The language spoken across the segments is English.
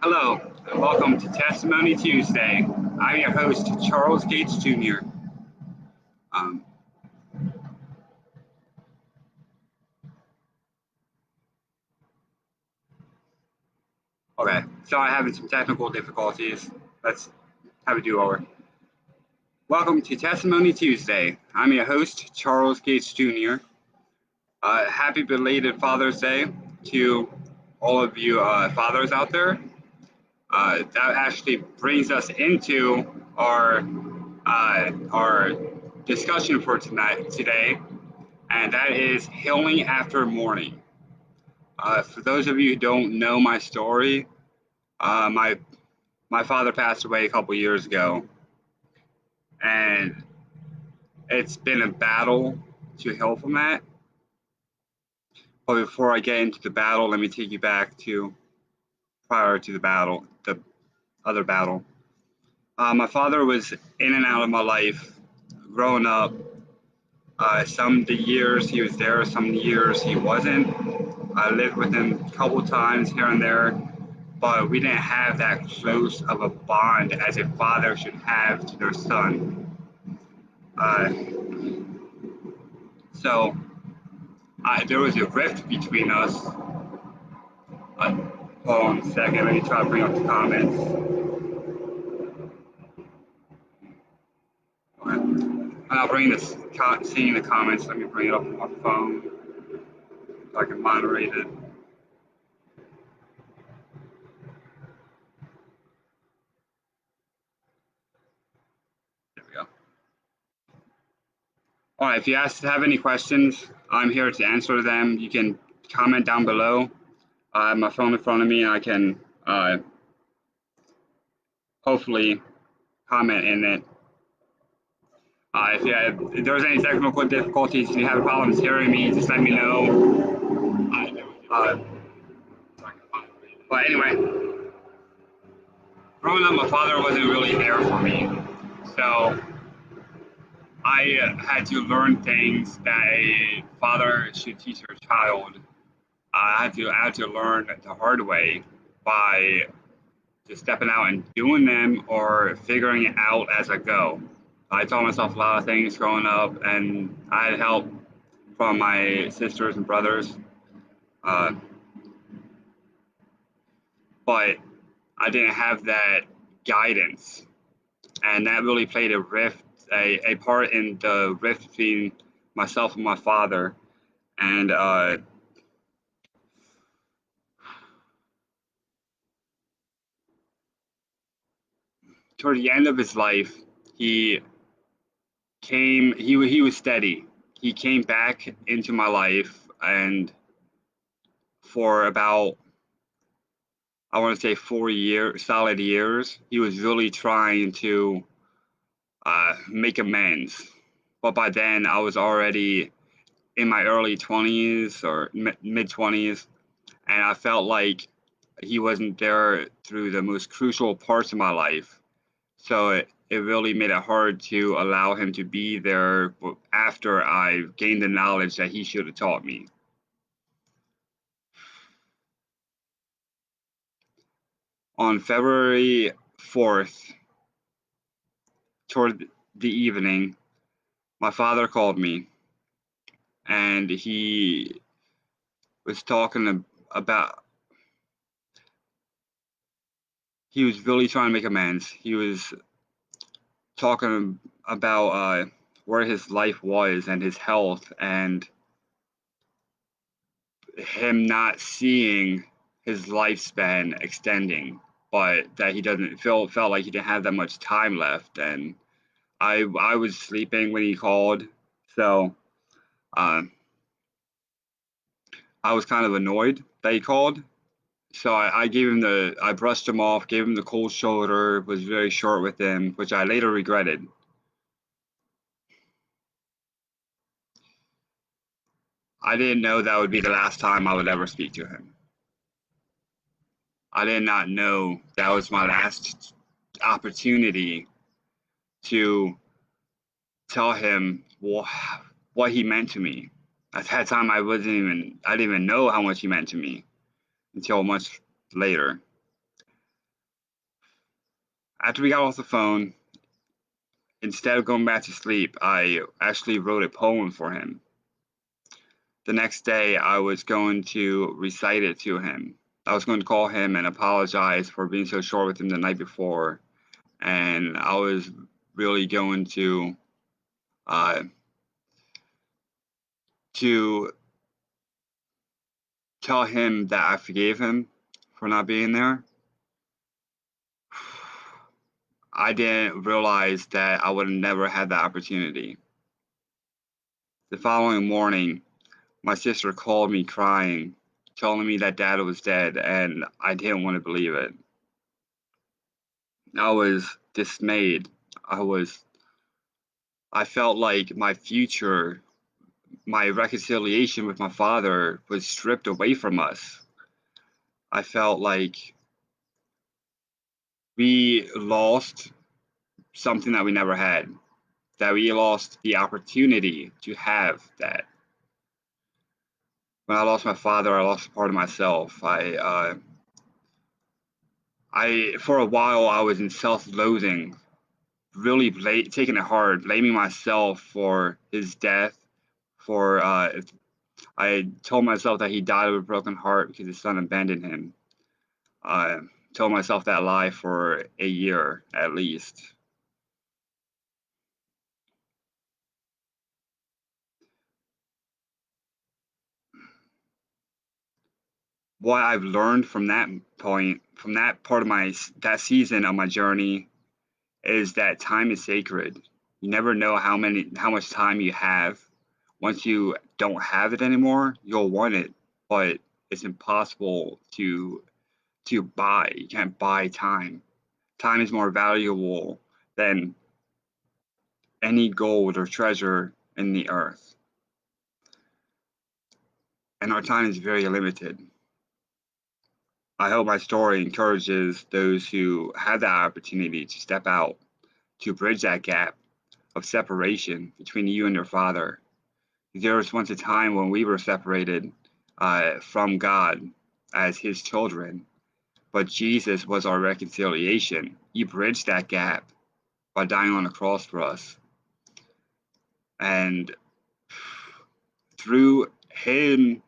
Hello, and welcome to Testimony Tuesday. I'm your host, Charles Gates Jr. Um, okay, so I'm having some technical difficulties. Let's have a do-over. Welcome to Testimony Tuesday. I'm your host, Charles Gates Jr. Happy belated Father's Day to all of you fathers out there. That actually brings us into our discussion for today, and that is healing after mourning. For those of you who don't know my story, my father passed away a couple years ago, and it's been a battle to heal from that. But before I get into the battle, let me take you back to prior to the battle, the other battle. My father was in and out of my life growing up. Some of the years he was there, some of the years he wasn't. I lived with him a couple times here and there, but we didn't have that close of a bond as a father should have to their son. So there was a rift between us. Hold on a second, let me try to bring up the comments. Okay. And I'll bring this, seeing the comments, let me bring it up on my phone so I can moderate it. There we go. All right, if you have any questions, I'm here to answer them. You can comment down below. I have my phone in front of me, and I can hopefully comment in it. If there's any technical difficulties, if you have problems hearing me, just let me know. But anyway, growing up, my father wasn't really there for me. So I had to learn things that a father should teach their child. I had to learn the hard way by just stepping out and doing them or figuring it out as I go. I taught myself a lot of things growing up, and I had help from my sisters and brothers. But I didn't have that guidance, and that really played a part in the rift between myself and my father. And toward the end of his life, he he was steady. He came back into my life, and for about, I want to say, 4 years, solid years, he was really trying to make amends. But by then, I was already in my early 20s or mid 20s, and I felt like he wasn't there through the most crucial parts of my life. So it really made it hard to allow him to be there after I gained the knowledge that he should have taught me. On February 4th, toward the evening, my father called me, and he was talking about, he was really trying to make amends. He was talking about where his life was and his health, and him not seeing his lifespan extending, but that he doesn't felt like he didn't have that much time left. And I was sleeping when he called, so uh, I was kind of annoyed that he called. So I brushed him off, gave him the cold shoulder, was very short with him, which I later regretted. I didn't know that would be the last time I would ever speak to him. I did not know that was my last opportunity to tell him what he meant to me. At that time, I didn't even know how much he meant to me until much later. After we got off the phone, instead of going back to sleep, I actually wrote a poem for him. The next day, I was going to recite it to him. I was going to call him and apologize for being so short with him the night before, and I was really going uh, to tell him that I forgave him for not being there. I didn't realize that I would have never had that opportunity. The following morning, my sister called me crying, telling me that Dad was dead, and I didn't want to believe it. I was dismayed. I felt like my future, my reconciliation with my father was stripped away from us. I felt like we lost something that we never had, that we lost the opportunity to have that. When I lost my father, I lost a part of myself. For a while, I was in self-loathing, really taking it hard, blaming myself for his death. For I told myself that he died of a broken heart because his son abandoned him. I told myself that lie for a year at least. What I've learned from that point, from that part of that season of my journey, is that time is sacred. You never know how much time you have. Once you don't have it anymore, you'll want it, but it's impossible to buy. You can't buy time. Time is more valuable than any gold or treasure in the earth. And our time is very limited. I hope my story encourages those who have that opportunity to step out, to bridge that gap of separation between you and your father. There was once a time when we were separated from God as his children, but Jesus was our reconciliation. He bridged that gap by dying on the cross for us. And through him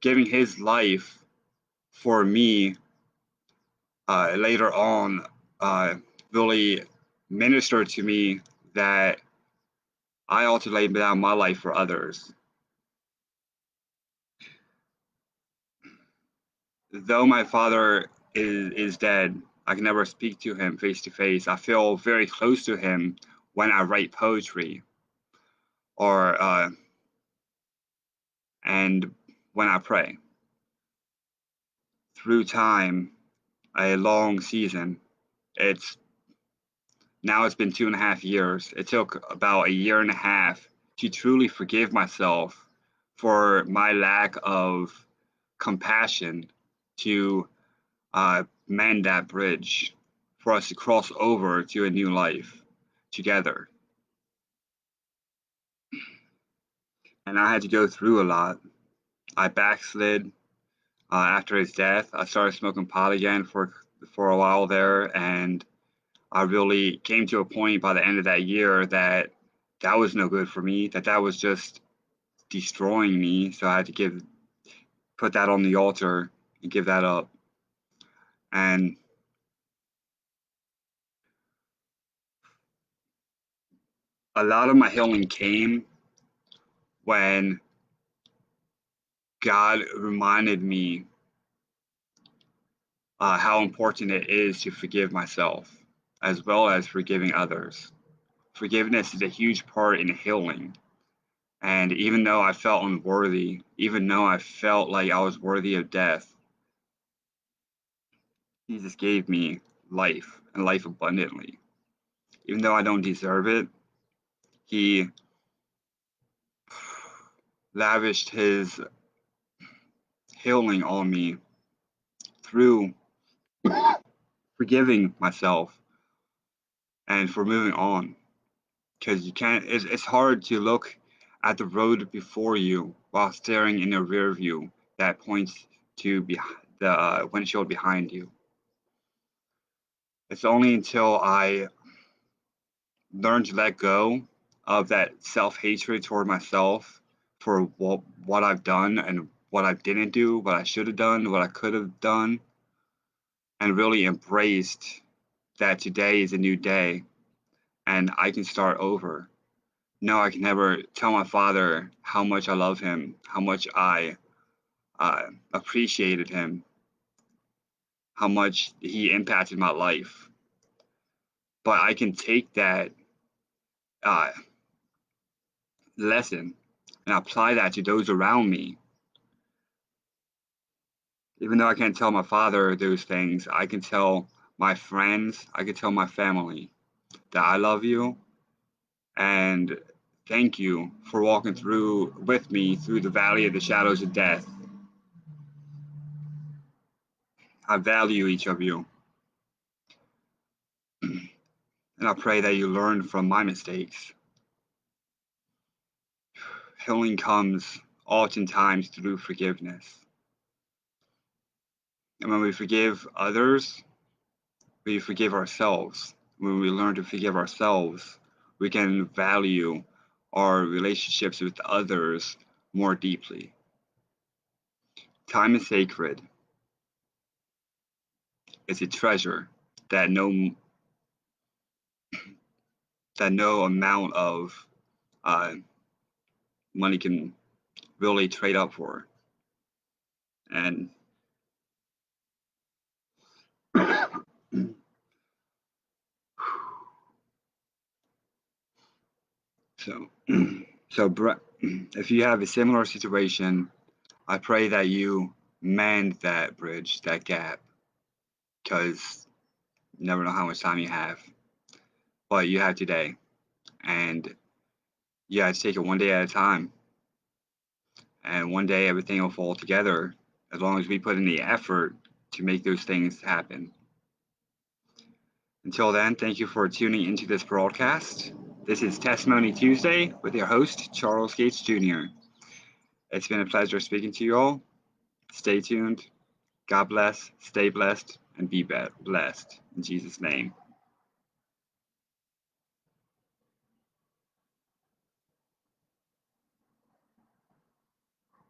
giving his life for me later on, really ministered to me that I ought to lay down my life for others. Though my father is dead, I can never speak to him face to face. I feel very close to him when I write poetry or and when I pray. Through time, a long season. It's it's been 2.5 years. It took about a year and a half to truly forgive myself for my lack of compassion to mend that bridge for us to cross over to a new life together. And I had to go through a lot. I backslid after his death. I started smoking pot again for a while there, and I really came to a point by the end of that year that that was no good for me. That was just destroying me. So I had to put that on the altar and give that up. And a lot of my healing came when God reminded me how important it is to forgive myself as well as forgiving others. Forgiveness is a huge part in healing. And even though I felt unworthy, even though I felt like I was worthy of death, Jesus gave me life and life abundantly. Even though I don't deserve it, He lavished His healing on me through forgiving myself and for moving on. Because it's hard to look at the road before you while staring in a rear view that points to the windshield behind you. It's only until I learn to let go of that self-hatred toward myself for what I've done and what I didn't do, what I should have done, what I could have done, and really embraced that today is a new day and I can start over. No, I can never tell my father how much I love him, how much I appreciated him, how much he impacted my life. But I can take that uh, lesson and apply that to those around me. Even though I can't tell my father those things, I can tell my friends, I can tell my family that I love you and thank you for walking through with me through the valley of the shadows of death. I value each of you, and I pray that you learn from my mistakes. Healing comes oftentimes through forgiveness. And when we forgive others, we forgive ourselves. When we learn to forgive ourselves, we can value our relationships with others more deeply. Time is sacred. It's a treasure that no amount of uh, money can really trade up for. And so, if you have a similar situation, I pray that you mend that bridge, that gap, because you never know how much time you have. But you have today, and you have to take it one day at a time. And one day everything will fall together as long as we put in the effort to make those things happen. Until then, thank you for tuning into this broadcast. This is Testimony Tuesday with your host, Charles Gates Jr. It's been a pleasure speaking to you all. Stay tuned. God bless, stay blessed, and be blessed. In Jesus' name.